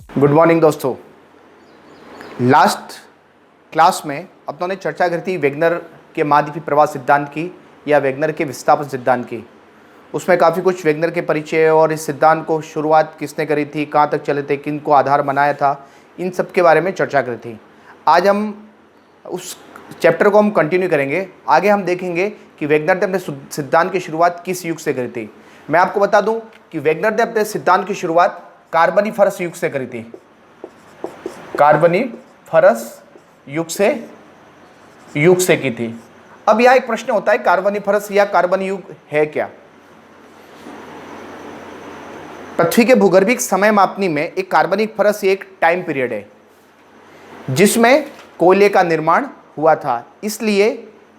Good morning दोस्तों। Last class में अपनों ने चर्चा करी थी वेगनर के महाद्वीपीय प्रवाह सिद्धांत की या वेगनर के विस्थापन सिद्धांत की। उसमें काफ़ी कुछ वेगनर के परिचय और इस सिद्धांत को शुरुआत किसने करी थी, कहाँ तक चले थे, किन को आधार बनाया था, इन सब के बारे में चर्चा करी थी। आज हम उस चैप्टर को हम कंटिन्यू करेंगे। आगे हम देखेंगे कि वेगनर ने अपने सिद्धांत की शुरुआत किस युग से करी थी। मैं आपको बता दूं कि वेगनर ने अपने सिद्धांत की शुरुआत कार्बोनिफरस युग से करी थी। कार्बोनिफरस युग से की थी। अब यह एक प्रश्न होता है, कार्बोनिफरस या कार्बन युग है क्या? पृथ्वी के भूगर्भिक समय मापनी में एक कार्बोनिफरस एक टाइम पीरियड है जिसमें कोयले का निर्माण हुआ था, इसलिए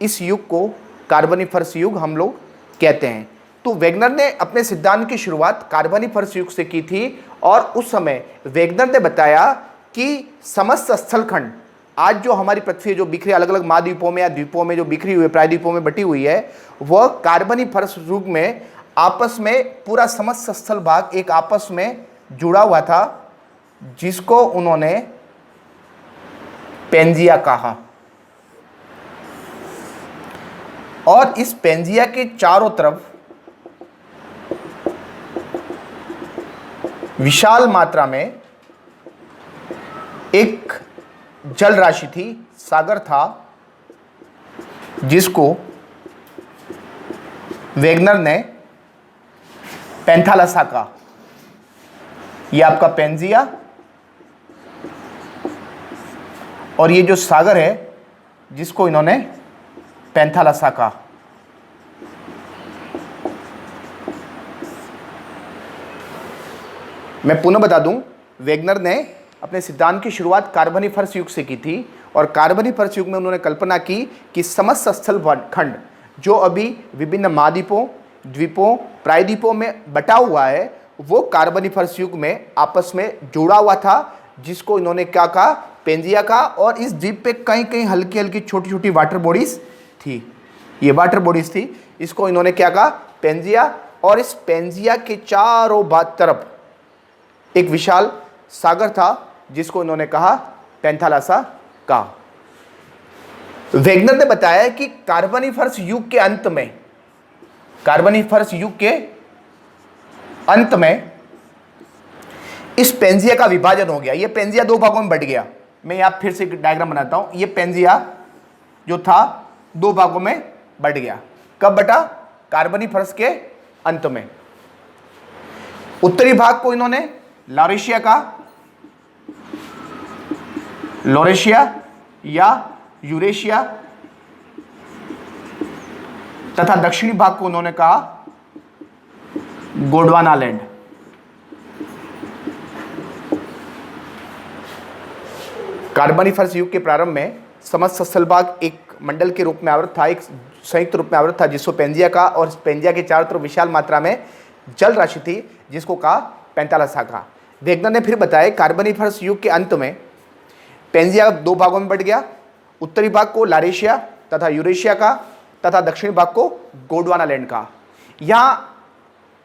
इस युग को कार्बोनिफरस युग हम लोग कहते हैं। तो वेगनर ने अपने सिद्धांत की शुरुआत कार्बोनिफरस युग से की थी और उस समय वेगनर ने बताया कि समस्त स्थलखंड, आज जो हमारी पृथ्वी जो बिखरी अलग अलग महाद्वीपों में या द्वीपों में जो बिखरी हुई प्रायद्वीपों में बटी हुई है, वह कार्बोनिफरस युग में आपस में पूरा समस्त स्थल भाग एक आपस में जुड़ा हुआ था, जिसको उन्होंने पेंजिया कहा। और इस पेंजिया के चारों तरफ विशाल मात्रा में एक जल राशि थी, सागर था, जिसको वेगनर ने पैंथालसा कहा। यह आपका पेंजिया और ये जो सागर है जिसको इन्होंने पैंथालसा कहा। मैं पुनः बता दूं, वेगनर ने अपने सिद्धांत की शुरुआत कार्बोनिफरस युग से की थी और कार्बोनिफरस युग में उन्होंने कल्पना की कि समस्त स्थल खंड जो अभी विभिन्न महाद्वीपों, द्वीपों, प्रायद्वीपों में बटा हुआ है, वो कार्बोनिफरस युग में आपस में जुड़ा हुआ था, जिसको इन्होंने क्या कहा? पेंजिया का। और इस द्वीप पे कहीं कहीं हल्की हल्की छोटी छोटी वाटर बॉडीज थी, ये वाटर बॉडीज थी, इसको इन्होंने क्या कहा? पेंजिया। और इस पेंजिया के चारों तरफ एक विशाल सागर था, जिसको इन्होंने कहा पैंथालसा का। वेगनर ने बताया कि कार्बोनिफरस युग के अंत में इस पेंजिया का विभाजन हो गया। ये पेंजिया दो भागों में बट गया। मैं यहां फिर से एक डायग्राम बनाता हूं। ये पेंजिया जो था दो भागों में बट गया। कब बटा? कार्बोनिफरस के अंत में। उत्तरी भाग को इन्होंने लॉरेशिया या यूरेशिया तथा दक्षिणी भाग को उन्होंने कहा गोंडवाना लैंड। कार्बोनिफरस युग के प्रारंभ में समस्त स्थल भाग एक मंडल के रूप में आवृत था, एक संयुक्त रूप में आवृत था, जिसको पेंजिया का। और इस पेंजिया के चारों तरफ विशाल मात्रा में जल राशि थी, जिसको कहा पैंथालसा का। वेगनर ने फिर बताया कार्बोनिफरस युग के अंत में पेंजिया दो भागों में बट गया। उत्तरी भाग को लॉरेशिया तथा यूरेशिया का तथा दक्षिणी भाग को गोंडवाना लैंड का। यहां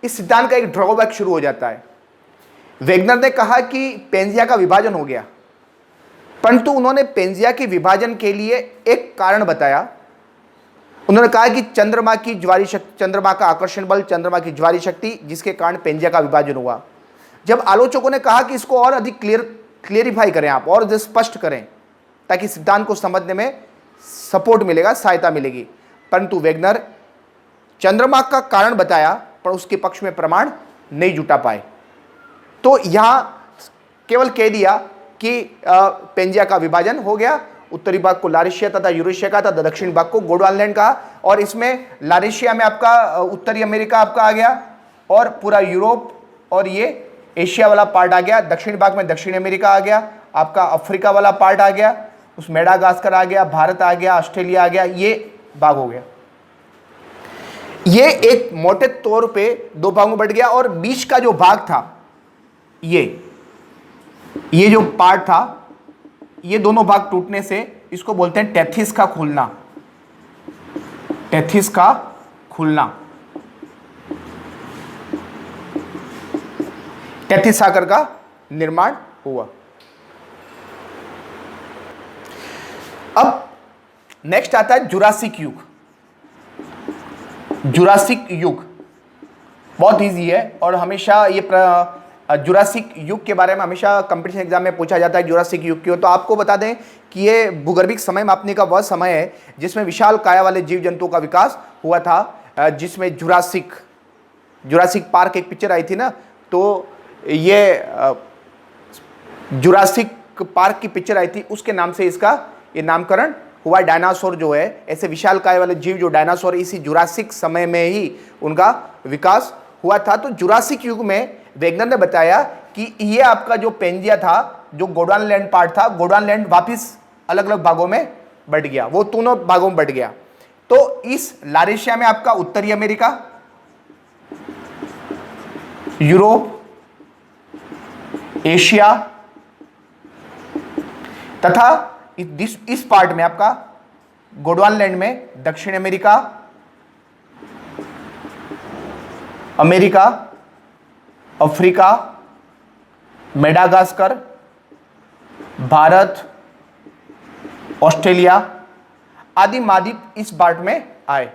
इस सिद्धांत का एक ड्रॉबैक शुरू हो जाता है। वेगनर ने कहा कि पेंजिया का विभाजन हो गया, परंतु उन्होंने पेंजिया के विभाजन के लिए एक कारण बताया। उन्होंने कहा कि चंद्रमा की ज्वारी शक्ति, चंद्रमा का आकर्षण बल, चंद्रमा की ज्वारी शक्ति, जिसके कारण पेंजिया का विभाजन हुआ। जब आलोचकों ने कहा कि इसको और अधिक क्लियरिफाई करें, आप और स्पष्ट करें, ताकि सिद्धांत को समझने में सपोर्ट मिलेगा, सहायता मिलेगी, परंतु वेगनर चंद्रमा का कारण बताया पर उसके पक्ष में प्रमाण नहीं जुटा पाए। तो यहां केवल कह दिया कि पेंजिया का विभाजन हो गया, उत्तरी भाग को लॉरेशिया तथा यूरेशिया का तथा दक्षिणी भाग को गोंडवाना लैंड का। और इसमें लॉरेशिया में आपका उत्तरी अमेरिका आपका आ गया और पूरा यूरोप और ये एशिया वाला पार्ट आ गया। दक्षिणी भाग में दक्षिण अमेरिका आ गया, आपका अफ्रीका वाला पार्ट आ गया, उस मेडागास्कर आ गया, भारत आ गया, ऑस्ट्रेलिया आ गया, ये भाग हो गया। ये एक मोटे तौर पे दो भागों में बट गया। और बीच का जो भाग था, ये जो पार्ट था, ये दोनों भाग टूटने से इसको बोलते हैं टेथिस का खुलना। टेथिस का खुलना, टेथिस सागर का निर्माण हुआ। अब नेक्स्ट आता है जुरासिक युग। जुरासिक युग बहुत इजी है और हमेशा ये जुरासिक युग के बारे में हमेशा कंपटीशन एग्जाम में पूछा जाता है, जुरासिक युग क्यों। तो आपको बता दें कि ये भूगर्भिक समय मापने का वह समय है जिसमें विशाल काया वाले जीव जंतुओं का विकास हुआ था, जिसमें जुरासिक पार्क एक पिक्चर आई थी ना, तो ये जुरासिक पार्क की पिक्चर आई थी, उसके नाम से इसका ये नामकरण हुआ। डायनासोर जो है, ऐसे विशाल काय वाले जीव जो डायनासोर, इसी जुरासिक समय में ही उनका विकास हुआ था। तो जुरासिक युग में वेगनर ने बताया कि ये आपका जो पेंजिया था, जो गोंडवानालैंड पार्ट था, गोंडवानालैंड वापिस अलग अलग भागों में बंट गया, वो दोनों भागों में बंट गया। तो इस लारेशिया में आपका उत्तरी अमेरिका, यूरोप, एशिया तथा इस पार्ट में आपका गोंडवानालैंड में दक्षिण America, America, Africa, Madagascar, Bharat, Australia आदि महाद्वीप इस पार्ट में आए।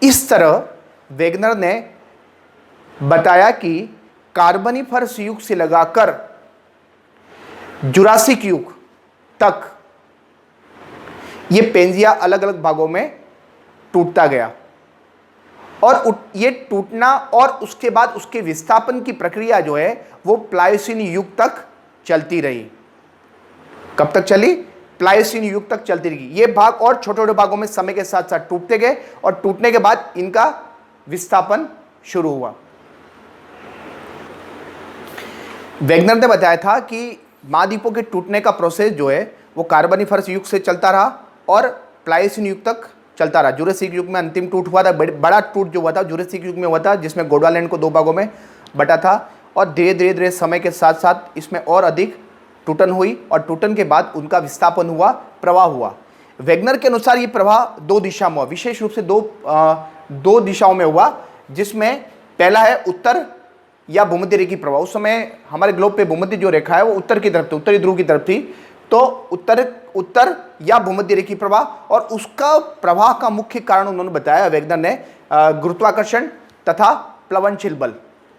इस तरह वेगनर ने बताया कि कार्बोनिफरस युग से लगाकर जुरासिक युग तक ये पेंजिया अलग अलग भागों में टूटता गया और ये टूटना और उसके बाद उसके विस्थापन की प्रक्रिया जो है वो प्लायोसीन युग तक चलती रही। कब तक चली? प्लायोसीन युग तक चलती रही। ये भाग और छोटे छोटे भागों में समय के साथ साथ टूटते गए और टूटने के बाद इनका विस्थापन शुरू हुआ। वेगनर ने बताया था कि महाद्वीपों के टूटने का प्रोसेस जो है वो कार्बोनिफरस युग से चलता रहा और प्लायोसीन युग तक चलता रहा। जुरासिक युग में अंतिम टूट हुआ था, बड़ा टूट जो हुआ था जुरासिक युग में हुआ था, जिसमें गोंडवानालैंड को दो भागों में बटा था और धीरे धीरे समय के साथ साथ इसमें और अधिक टूटन हुई और टूटन के बाद उनका विस्थापन हुआ, प्रवाह हुआ। वेगनर के अनुसार ये प्रवाह दो दिशा में हुआ, विशेष रूप से दो दिशाओं में हुआ, जिसमें पहला है उत्तर या भूमध्य रेखी प्रवाह। उस समय हमारे ग्लोब पे भूमध्य जो रेखा है वो उत्तर की तरफ थी, उत्तरी ध्रुव की तरफ थी, तो उत्तर या भूमध्य रेखी प्रवाह। और उसका प्रवाह का मुख्य कारण उन्होंने बताया वेगनर ने गुरुत्वाकर्षण तथा प्लवनशील बल।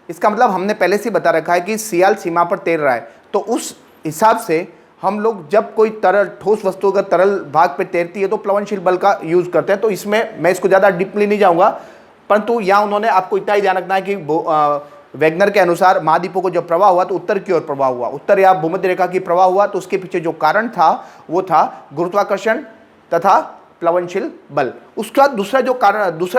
इसका मतलब हमने पहले से बता रखा है कि सियाल सीमा पर तैर रहा है, तो उस हिसाब से हम लोग जब कोई तरल ठोस वस्तु अगर तरल भाग पे तैरती है तो प्लवनशील बल का यूज करते हैं। तो इसमें मैं इसको ज़्यादा डीपली नहीं जाऊँगा, परंतु यहाँ उन्होंने आपको इतना ही ध्यान रखना है कि वेगनर के अनुसार महाद्वीपों को जो प्रवाह हुआ तो उत्तर की ओर प्रवाह हुआ, उत्तर या भूमध्य रेखा की प्रवाह हुआ, तो उसके पीछे जो कारण था वो था गुरुत्वाकर्षण तथा प्लवनशील बल। उसका दूसरा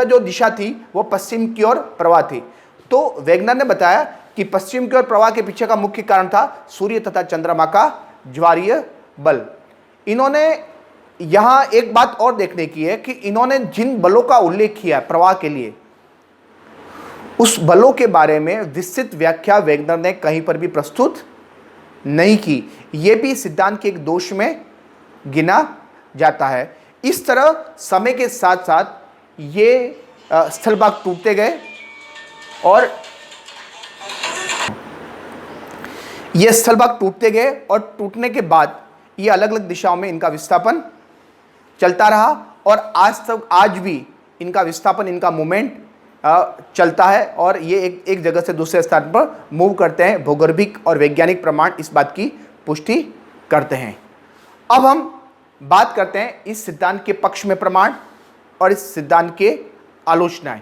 जो दिशा थी वो पश्चिम की ओर प्रवाह थी। तो वेगनर ने बताया कि पश्चिम की ओर प्रवाह के पीछे का मुख्य कारण था सूर्य तथा चंद्रमा का ज्वारीय बल। इन्होंने यहां एक बात और देखने की है कि इन्होंने जिन बलों का उल्लेख किया प्रवाह के लिए, उस बलों के बारे में विस्तृत व्याख्या वेगनर ने कहीं पर भी प्रस्तुत नहीं की। यह भी सिद्धांत के एक दोष में गिना जाता है। इस तरह समय के साथ साथ ये स्थलभाग टूटते गए और ये स्थलभाग टूटते गए और टूटने के बाद ये अलग अलग दिशाओं में इनका विस्थापन चलता रहा और आज भी इनका विस्थापन, इनका मूवमेंट चलता है और ये एक जगह से दूसरे स्थान पर मूव करते हैं। भौगोलिक और वैज्ञानिक प्रमाण इस बात की पुष्टि करते हैं। अब हम बात करते हैं इस सिद्धांत के पक्ष में प्रमाण और इस सिद्धांत के आलोचनाएं।